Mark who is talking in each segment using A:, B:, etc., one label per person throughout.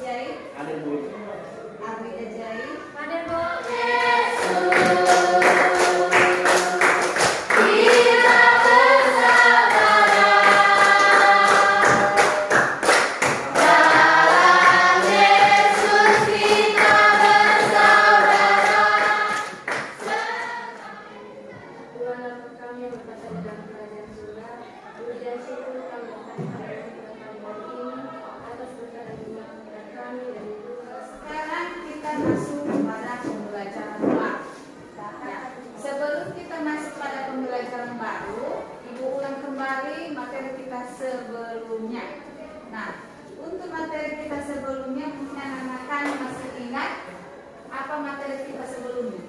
A: Jai?
B: Ada Bu.
A: Arwida Jai?
C: Ada Bu.
A: Sebelumnya. Nah, untuk materi kita sebelumnya, mungkin anak-anak kami masih ingat apa materi kita sebelumnya?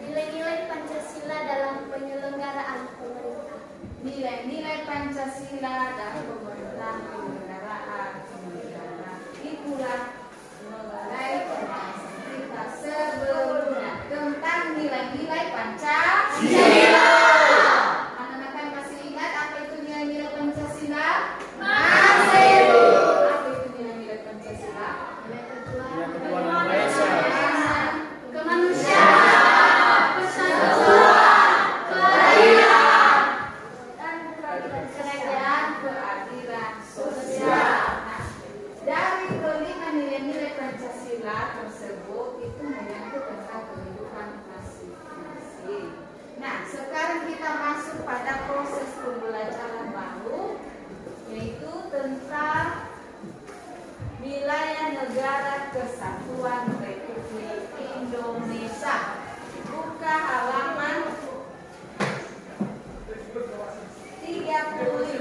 C: Nilai-nilai Pancasila dalam penyelenggaraan pemerintah.
A: Nilai-nilai Pancasila dalam pemerintahan penyelenggaraan negara. Itulah mengenai pembahasan kita sebelumnya tentang nilai-nilai Pancasila. Wilayah Negara Kesatuan Republik Indonesia. Buka halaman 35.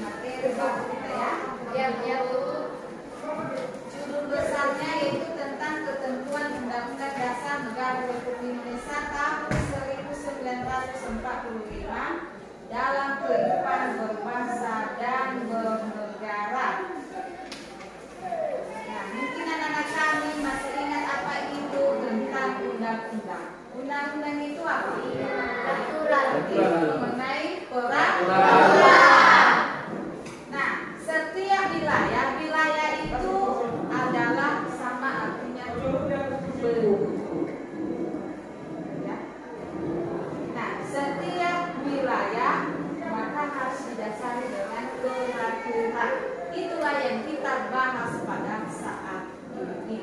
A: Materi baru kita ya. Ya, Bu. Judul besarnya yaitu tentang ketentuan Undang-Undang Dasar Negara Republik Indonesia tahun 1945 dalam kehidupan berbangsa dan bernegara. Nah, mungkin anak-anak kami masih ingat apa itu tentang undang-undang. Undang-undang itu apa? Peraturan. Itu mengenai peraturan. Nah, setiap wilayah itu adalah sama artinya bentuk. Nah, setiap wilayah maka harus didasari dengan peraturan. Itulah yang kita bahas pada saat ini.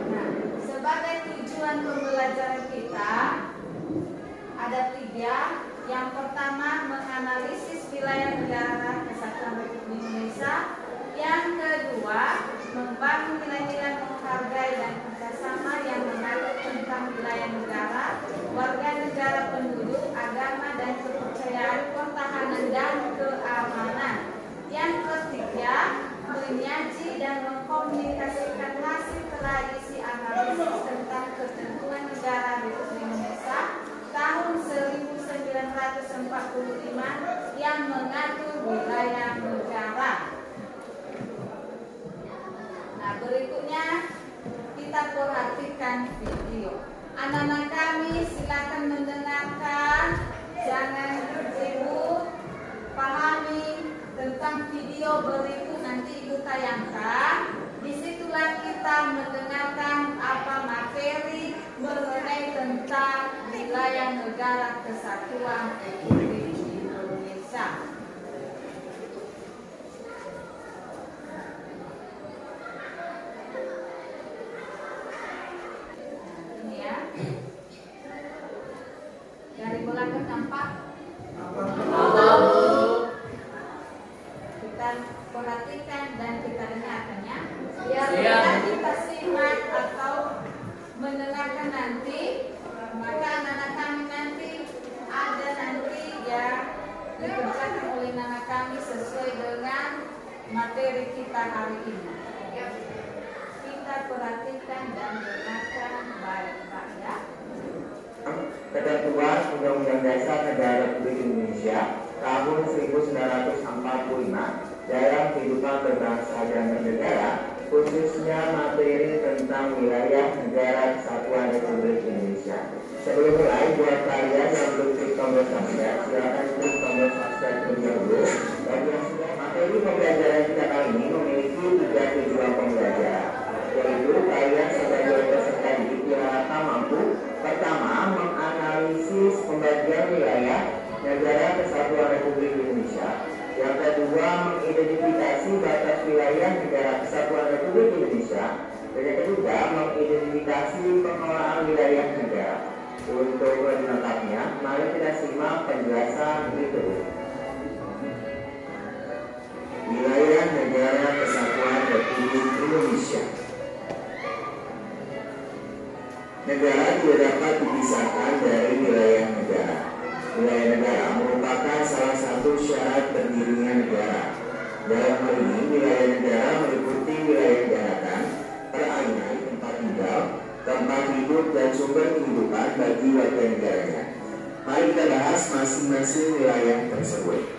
A: Nah, sebagai tujuan pembelajaran kita ada 3. Yang pertama, menganalisis wilayah negara Kesatuan Republik Indonesia. Yang kedua, membangun nilai-nilai menghargai dan kerjasama yang mengatur tentang wilayah negara, warga negara, penduduk, agama dan kepercayaan, pertahanan dan keamanan. Yang ketiga, menyaji dan mengkomunikasikan hasil tradisi analisis tentang ketentuan negara Republik Indonesia tahun 1945 yang mengatur wilayah negara. Nah, berikutnya kita perhatikan video. Anak-anak kami silakan mendengarkan, jangan Ibu pahami tentang video berikut nanti Ibu tayangkan. Disitulah kita mendengarkan apa materi mengenai tentang wilayah negara Kesatuan Republik Indonesia. Dari belakang nampak? Kita perhatikan dan kita dengarkannya. Biar kita simak atau mendengarkan nanti, maka anak-anak kami nanti ada ya dikerjakan oleh anak kami sesuai dengan materi kita hari ini. Kita perhatikan dan dengarkan baik-baik ya.
D: Ketentuan Undang-Undang Dasar Negara Republik Indonesia tahun 1945 dalam kehidupan berbangsa dan bernegara, khususnya materi tentang wilayah negara Kesatuan Republik Indonesia. Sebelum mulai, buat kalian yang belum klik tombol subscribe, silakan klik tombol subscribe terlebih dahulu. Bagi yang sudah, materi pembelajaran kita kali ini memiliki 3 tujuan pembelajaran, yaitu kalian sebagai peserta didik diharapkan mampu: pertama, menganalisis pembagian wilayah negara Kesatuan Republik Indonesia; yang kedua, mengidentifikasi batas wilayah negara Kesatuan Republik Indonesia; dan yang ketiga, mengidentifikasi pengelolaan wilayah negara. Untuk lebih lengkapnya, mari kita simak penjelasan berikut. Wilayah negara Kesatuan Republik Indonesia. Negara tidak dapat dipisahkan dari wilayah negara. Wilayah negara merupakan salah satu syarat berdirinya negara. Dalam hal ini, wilayah negara meliputi wilayah daratan, perairan, tempat tinggal, tempat hidup, dan sumber kehidupan bagi warga negaranya. Mari kita bahas masing-masing wilayah tersebut.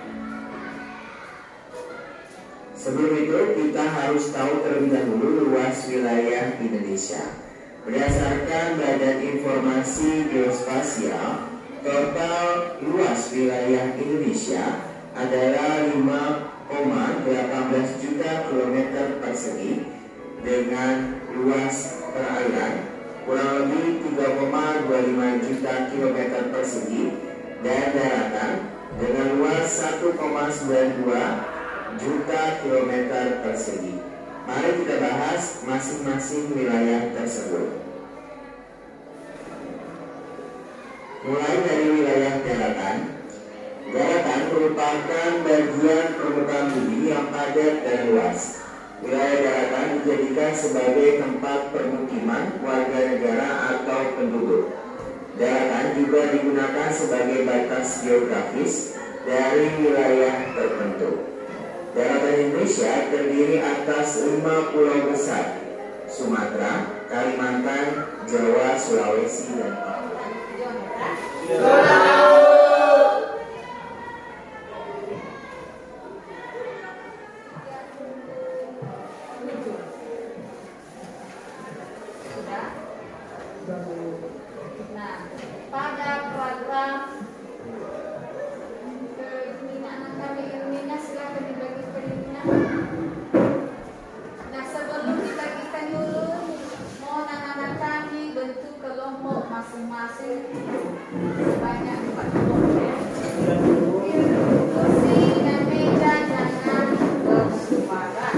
D: Sebelum itu, kita harus tahu terlebih dahulu luas wilayah Indonesia. Berdasarkan Badan Informasi Geospasial, total luas wilayah Indonesia adalah 5,18 juta kilometer persegi dengan luas perairan kurang lebih 3,25 juta kilometer persegi dan daratan dengan luas 1,92 juta kilometer persegi. Mari kita bahas masing-masing wilayah tersebut. Mulai dari wilayah daratan. Daratan merupakan bagian permukaan bumi yang padat dan luas. Wilayah daratan dijadikan sebagai tempat permukiman warga negara atau penduduk. Daratan juga digunakan sebagai batas geografis dari wilayah tertentu. Daratan Indonesia terdiri atas 5 pulau besar: Sumatera, Kalimantan, Jawa, Sulawesi, dan Papua.
A: Nah, pada program pembinaan kami ilmiah silakan dibagi perizinan. Nah, sebelum dibagikan dulu, mohon anak-anak kami bentuk kelompok masing-masing sebanyak 4 kelompok ya. Kursi dan meja jangan bersuara.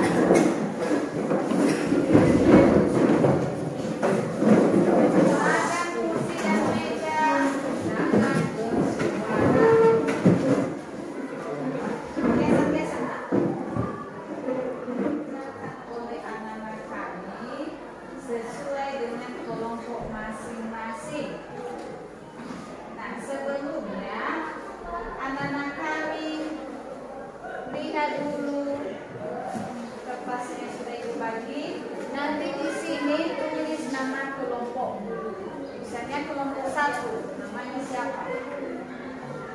A: Misalnya kelompok 1, namanya siapa?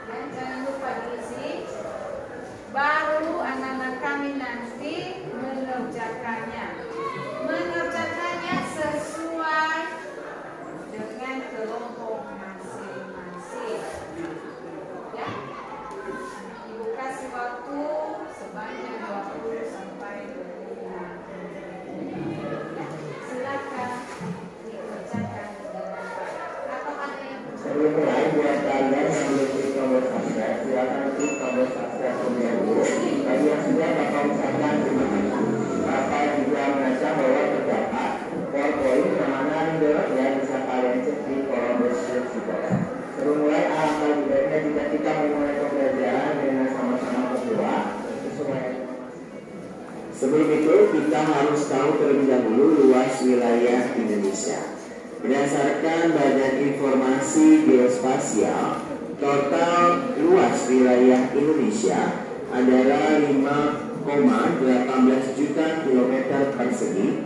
A: Dan jangan lupa diisi. Baru anak-anak kami nanti mengerjakannya. Mengerjakannya sesuai dengan kelompok masing-masing. Ya. Ibu kasih waktu sebanyak 20 sampai 25 menit. Ya. Silakan dikerjakan.
D: Sebelum mulai, buat kalian yang belum klik tombol subscribe, silakan klik tombol subscribe terlebih dahulu. Bagi yang sudah, Bapak ucapkan terima kasih. Bapak juga mengaca bahwa terdapat PowerPoint yang mana yang bisa kalian cek di kolom deskripsi bawah. Sebelum mulai, alangkah baiknya jika kita memulai pembelajaran dengan sama-sama berdua sesuai. Sebelum itu, kita harus tahu terlebih dahulu luas wilayah Indonesia. Berdasarkan Badan Informasi Geospasial, total luas wilayah Indonesia adalah 5,18 juta kilometer persegi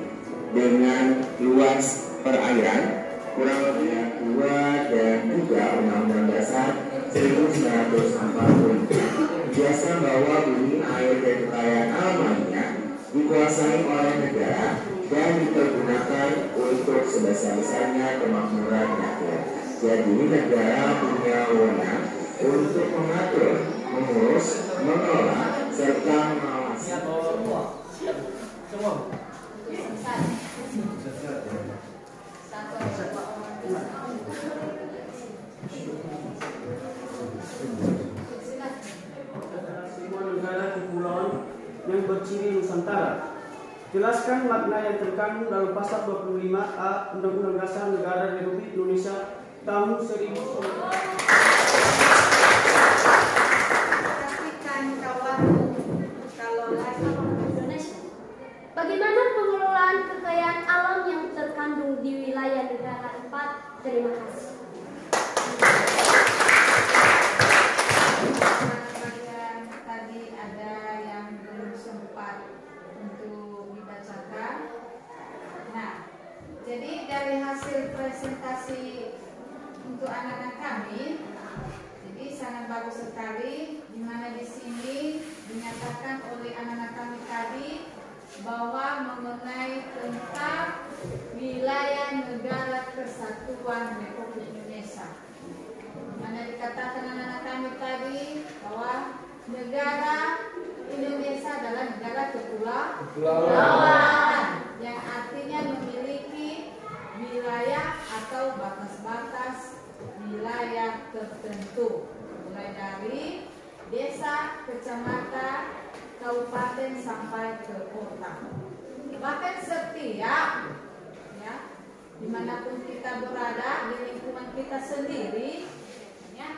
D: dengan luas perairan kurang lebih 2 dan 3 Undang-Undang Dasar 1945. Biasa bahwa bumi, air, dan kekayaan alam lainnya dikuasai oleh negara dan dipergunakan untuk sebesar-besarnya kemakmuran rakyat. Jadi negara punya wewenang untuk mengatur, mengurus, mengelola, serta mengawasi.
B: Semua negara kepulauan yang berciri Nusantara. Jelaskan makna yang terkandung dalam pasal 25A Undang-Undang Dasar Negara Republik Indonesia tahun 1945.
C: Bagaimana pengelolaan kekayaan alam yang terkandung di wilayah negara 4? Terima kasih.
A: Bagian tadi ada yang belum sempat untuk dibacakan. Nah, jadi dari hasil presentasi untuk anak-anak kami, jadi sangat bagus sekali, di mana di sini dinyatakan oleh anak-anak kami tadi bahwa mengenai tentang wilayah negara kesatuan Republik Indonesia. Mana dikatakan anak-anak kami tadi bahwa negara Indonesia adalah negara kepulauan yang artinya memiliki wilayah atau batas-batas wilayah tertentu, mulai dari desa, kecamatan, kabupaten sampai ke kota. Bahkan setiap ya, dimanapun kita berada di lingkungan kita sendiri ya,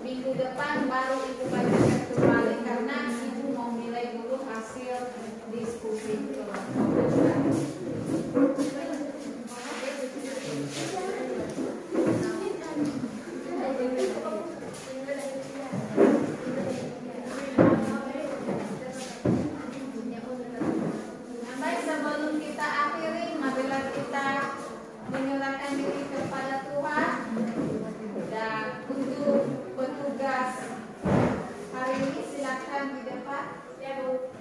A: minggu depan baru ibu bacakan kembali karena ibu mau nilai dulu hasil diskusi itu. Menyerahkan diri kepada Tuhan dan untuk petugas hari ini silakan di depan ya Bu.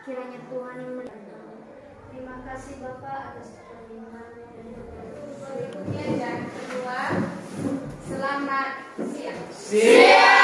C: Kiranya Tuhan yang terima kasih Bapak atas perlindungan.
A: Berikutnya yang kedua, selamat siang.
E: Siap.